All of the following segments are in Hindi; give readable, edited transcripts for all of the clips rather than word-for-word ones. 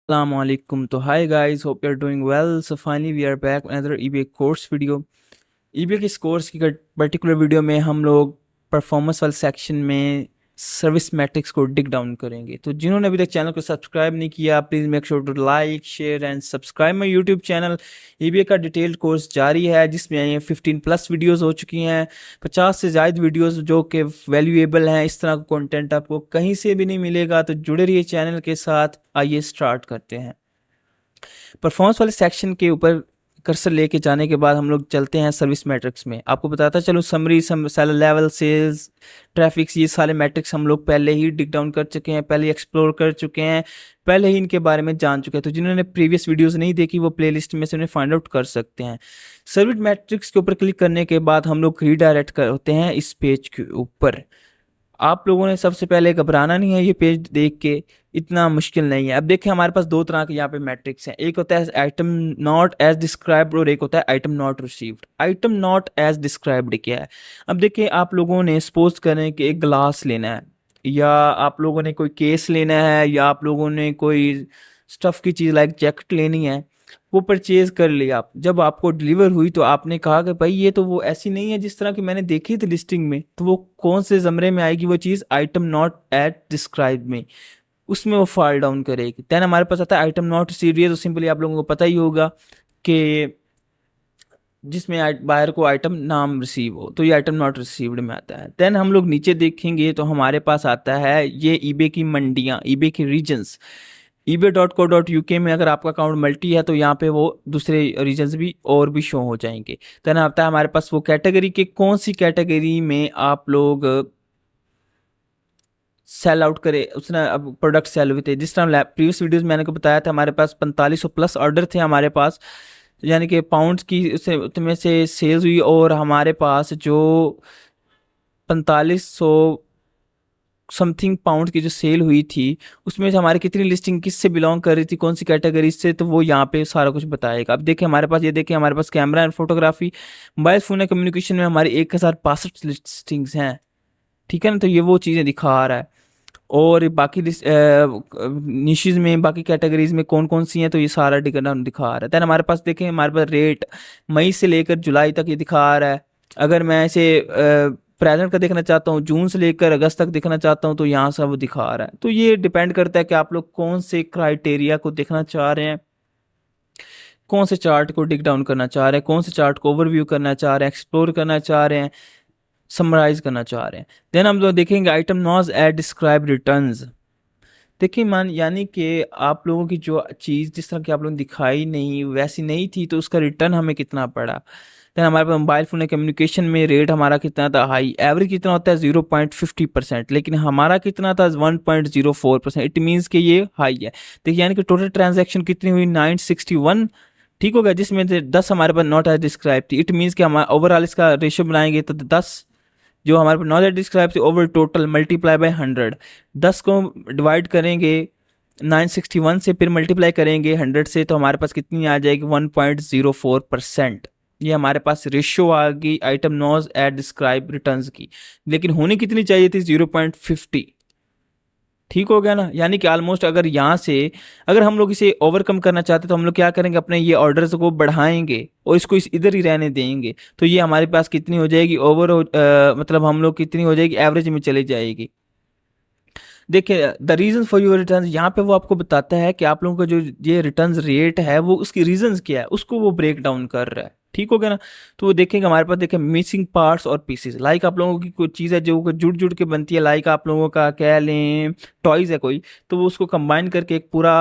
Assalamualaikum. तो hi guys, hope you're doing well. So finally we are back with another eBay course video. eBay के इस कोर्स की पर्टिकुलर वीडियो में हम लोग परफॉर्मेंस वाले सेक्शन में सर्विस मैट्रिक्स को डिग डाउन करेंगे। तो जिन्होंने अभी तक चैनल को सब्सक्राइब नहीं किया, please make sure to like share and subscribe my YouTube channel. eBay का डिटेल्ड कोर्स जारी है जिसमें 15 प्लस वीडियोस हो चुकी हैं, 50 से ज़ायद वीडियोस जो कि वैल्यूएबल हैं। इस तरह का कंटेंट आपको कहीं से भी नहीं मिलेगा, तो जुड़े रहिए चैनल के साथ। आइए स्टार्ट करते हैं। परफॉर्मेंस वाले सेक्शन के ऊपर कर्सर लेके जाने के बाद हम लोग चलते हैं सर्विस मैट्रिक्स में। आपको बताता चलो, summary, seller level, sales, traffics, ये सारे मैट्रिक्स हम लोग पहले ही डिग डाउन कर चुके हैं, पहले ही एक्सप्लोर कर चुके हैं, पहले ही इनके बारे में जान चुके हैं। तो जिन्होंने प्रीवियस वीडियोस नहीं देखी वो प्लेलिस्ट में से उन्हें फाइंड आउट कर सकते हैं। सर्विस मैट्रिक्स के ऊपर क्लिक करने के बाद हम लोग रीडायरेक्ट करते हैं इस पेज के ऊपर। आप लोगों ने सबसे पहले घबराना नहीं है, ये पेज देख के इतना मुश्किल नहीं है। अब देखिए हमारे पास दो तरह के यहाँ पे मैट्रिक्स हैं, एक होता है आइटम नॉट एज डिस्क्राइब्ड और एक होता है item not received. Item not as described क्या है? अब देखिए आप लोगों ने सपोज करें कि एक ग्लास लेना है, या आप लोगों ने कोई केस लेना है, या आप लोगों ने कोई स्टफ की चीज़ लाइक जैकेट लेनी है, वो परचेज कर लिया। आप जब आपको डिलीवर हुई तो आपने कहा कि भाई ये तो वो ऐसी नहीं है जिस तरह की मैंने देखी थी लिस्टिंग में, तो वो कौन से ज़मरे में आएगी वो चीज़? आइटम नॉट एट डिस्क्राइब में, उसमें वो फॉल डाउन करेगी। देन हमारे पास आता है आइटम नॉट रिसीव्ड। ये तो सिंपली आप लोगों को पता ही होगा कि जिसमें बायर को आइटम नाम रिसीव हो, तो ये आइटम नॉट रिसीव्ड में आता है। देन हम लोग नीचे देखेंगे तो हमारे पास आता है ये ईबे की मंडियाँ, ईबे के रीजन्स। ebay.co.uk में अगर आपका अकाउंट मल्टी है तो यहाँ पे वो दूसरे रीजन्स भी और भी शो हो जाएंगे। देन आता है हमारे पास वो कैटेगरी के कौन सी कैटेगरी में आप लोग सेल आउट करे, उसने अब प्रोडक्ट सेल हुए थे। जिस तरह प्रीवियस वीडियोस मैंने को बताया था, हमारे पास 4500 प्लस ऑर्डर थे हमारे पास, यानी कि पाउंड्स की उसमें से सेल्स हुई, और हमारे पास जो 4500 समथिंग पाउंड की जो सेल हुई थी उसमें से हमारी कितनी लिस्टिंग किससे बिलोंग कर रही थी, कौन सी कैटेगरी से, तो वो यहाँ पे सारा कुछ बताएगा। अब देखिए हमारे पास, ये देखिए हमारे पास camera and photography, mobile phone and communication में हमारी 1062 लिस्टिंग्स हैं, ठीक है ना। तो ये वो चीज़ें दिखा रहा है। और बाकी निशेज में, बाकी कैटेगरीज में कौन कौन सी हैं, तो ये सारा दिखा रहा है। दैन हमारे पास देखें, हमारे पास रेट मई से लेकर जुलाई तक ये दिखा रहा है। अगर मैं इसे प्रेजेंट का देखना चाहता हूँ, जून से लेकर अगस्त तक देखना चाहता हूँ, तो यहाँ से वो दिखा रहा है। तो ये डिपेंड करता है कि आप लोग कौन से क्राइटेरिया को देखना चाह रहे हैं, कौन से चार्ट को डिग डाउन करना चाह रहे हैं, कौन से चार्ट को ओवरव्यू करना चाह रहे हैं, एक्सप्लोर करना चाह रहे हैं, समराइज करना चाह रहे हैं। देन हम लोग देखेंगे आइटम नॉज एट डिस्क्राइब रिटर्न्स। देखिए मान, यानी कि आप लोगों की जो चीज़ जिस तरह की आप लोगों ने दिखाई नहीं वैसी नहीं थी, तो उसका रिटर्न हमें कितना पड़ा। देन हमारे पास मोबाइल फ़ोन कम्युनिकेशन में रेट हमारा कितना था हाई, एवरेज कितना होता है 0.50%, लेकिन हमारा कितना था 1.04%। इट मीन्स कि ये हाई है। देखिए यानी कि टोटल ट्रांजैक्शन कितनी हुई 961, ठीक हो गया, जिसमें से 10 हमारे पास नॉट एज डिस्क्राइब थी। इट मीन्स कि हमारा ओवरऑल इसका रेशियो बनाएंगे तो 10 जो हमारे पास नॉट एज डिस्क्राइब थी ओवर टोटल मल्टीप्लाई बाय 100। 10 को डिवाइड करेंगे 961 से, फिर मल्टीप्लाई करेंगे 100 से, तो हमारे पास कितनी आ जाएगी 1.04%। ये हमारे पास रेशियो आ गई आइटम नॉज एट डिस्क्राइब रिटर्न्स की, लेकिन होनी कितनी चाहिए थी 0.50। ठीक हो गया ना। यानी कि ऑलमोस्ट अगर यहाँ से अगर हम लोग इसे ओवरकम करना चाहते तो हम लोग क्या करेंगे, अपने ये ऑर्डर्स को बढ़ाएंगे और इसको इधर ही रहने देंगे, तो ये हमारे पास कितनी हो जाएगी मतलब हम लोग कितनी हो जाएगी, एवरेज में चली जाएगी। देखिए the reason for your return, यहाँ पे वो आपको बताता है कि आप लोगों का जो ये रिटर्न रेट है वो उसकी रीजंस क्या है, उसको वो ब्रेक डाउन कर रहा है। ठीक हो गया ना। तो वो देखेंगे हमारे पास, देखें मिसिंग पार्ट्स और पीसेस, लाइक आप लोगों की कोई चीज़ है जो जुड़ जुड़ के बनती है, लाइक आप लोगों का कह लें टॉयज़ है कोई, तो वो उसको कंबाइन करके एक पूरा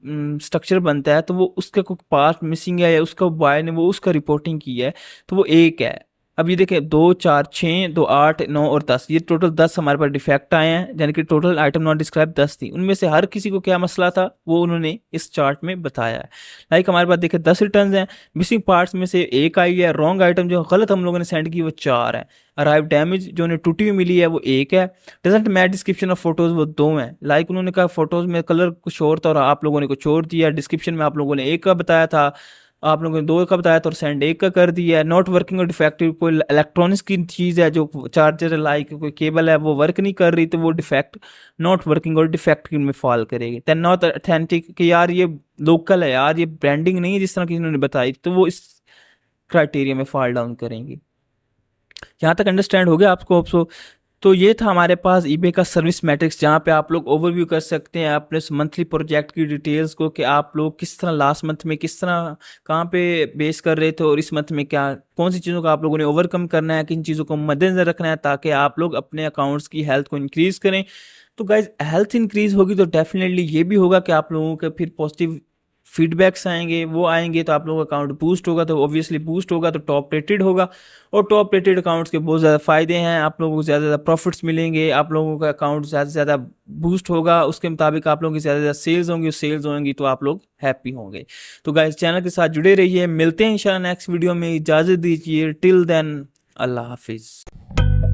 स्ट्रक्चर बनता है, तो वो उसका कोई पार्ट मिसिंग है या उसका बॉय ने वो उसका रिपोर्टिंग की है, तो वो एक है। अब ये देखें 2 4 6 2 8 9 और 10, ये टोटल 10 हमारे पास डिफेक्ट आए हैं, यानी कि टोटल आइटम नॉट डिस्क्राइब 10 थी। उनमें से हर किसी को क्या मसला था वो उन्होंने इस चार्ट में बताया है। लाइक हमारे पास देखें 10 रिटर्न हैं, मिसिंग पार्ट्स में से एक आई है, रॉन्ग आइटम जो गलत हम लोगों ने सेंड की वो 4 है, अराइव डैमेज जो उन्हें टूटी हुई मिली है वो 1 है, doesn't match description of photos वो 2 हैं। लाइक उन्होंने कहा फोटोज में कलर कुछ और था और आप लोगों ने कुछ और दिया, डिस्क्रिप्शन में आप लोगों ने एक का बताया था आप लोगों ने 2 का बताया तो सेंड 1 का कर दिया है। नॉट वर्किंग और डिफेक्टिव, कोई इलेक्ट्रॉनिक्स की चीज़ है जो चार्जर लाइक कोई केबल है वो वर्क नहीं कर रही, तो वो डिफेक्ट नॉट वर्किंग और डिफेक्टिव में फॉल करेगी। देन नॉट ऑथेंटिक कि यार ये लोकल है यार, ये ब्रांडिंग नहीं है जिस तरह किसी ने बताई, तो वो इस क्राइटेरिया में फॉल डाउन करेंगी। यहाँ तक अंडरस्टैंड हो गया आपको आपको? तो ये था हमारे पास ईबे का सर्विस मैट्रिक्स, जहाँ पे आप लोग ओवरव्यू कर सकते हैं अपने मंथली प्रोजेक्ट की डिटेल्स को, कि आप लोग किस तरह लास्ट मंथ में किस तरह कहाँ पे बेस कर रहे थे और इस मंथ में क्या कौन सी चीज़ों को आप लोगों ने ओवरकम करना है, किन चीज़ों को मद्देनजर रखना है, ताकि आप लोग अपने अकाउंट्स की हेल्थ को इंक्रीज़ करें। तो गाइज हेल्थ इंक्रीज़ होगी तो डेफिनेटली ये भी होगा कि आप लोगों के फिर पॉजिटिव फीडबैक्स आएंगे, वो आएंगे तो आप लोगों का अकाउंट बूस्ट होगा, तो ऑब्वियसली बूस्ट होगा तो टॉप रेटेड होगा, और टॉप रेटेड अकाउंट्स के बहुत ज़्यादा फ़ायदे हैं, आप लोगों को ज़्यादा से ज़्यादा प्रॉफिट्स मिलेंगे, आप लोगों का अकाउंट ज़्यादा से ज़्यादा बूस्ट होगा, उसके मुताबिक आप लोगों की ज़्यादा से ज़्यादा सेल्स होंगी, सेल्स होंगी तो आप लोग हैप्पी होंगे। तो गाइस चैनल के साथ जुड़े रहिए, मिलते हैं इंशाल्लाह नेक्स्ट वीडियो में, इजाज़त दीजिए, टिल देन अल्लाह हाफिज़।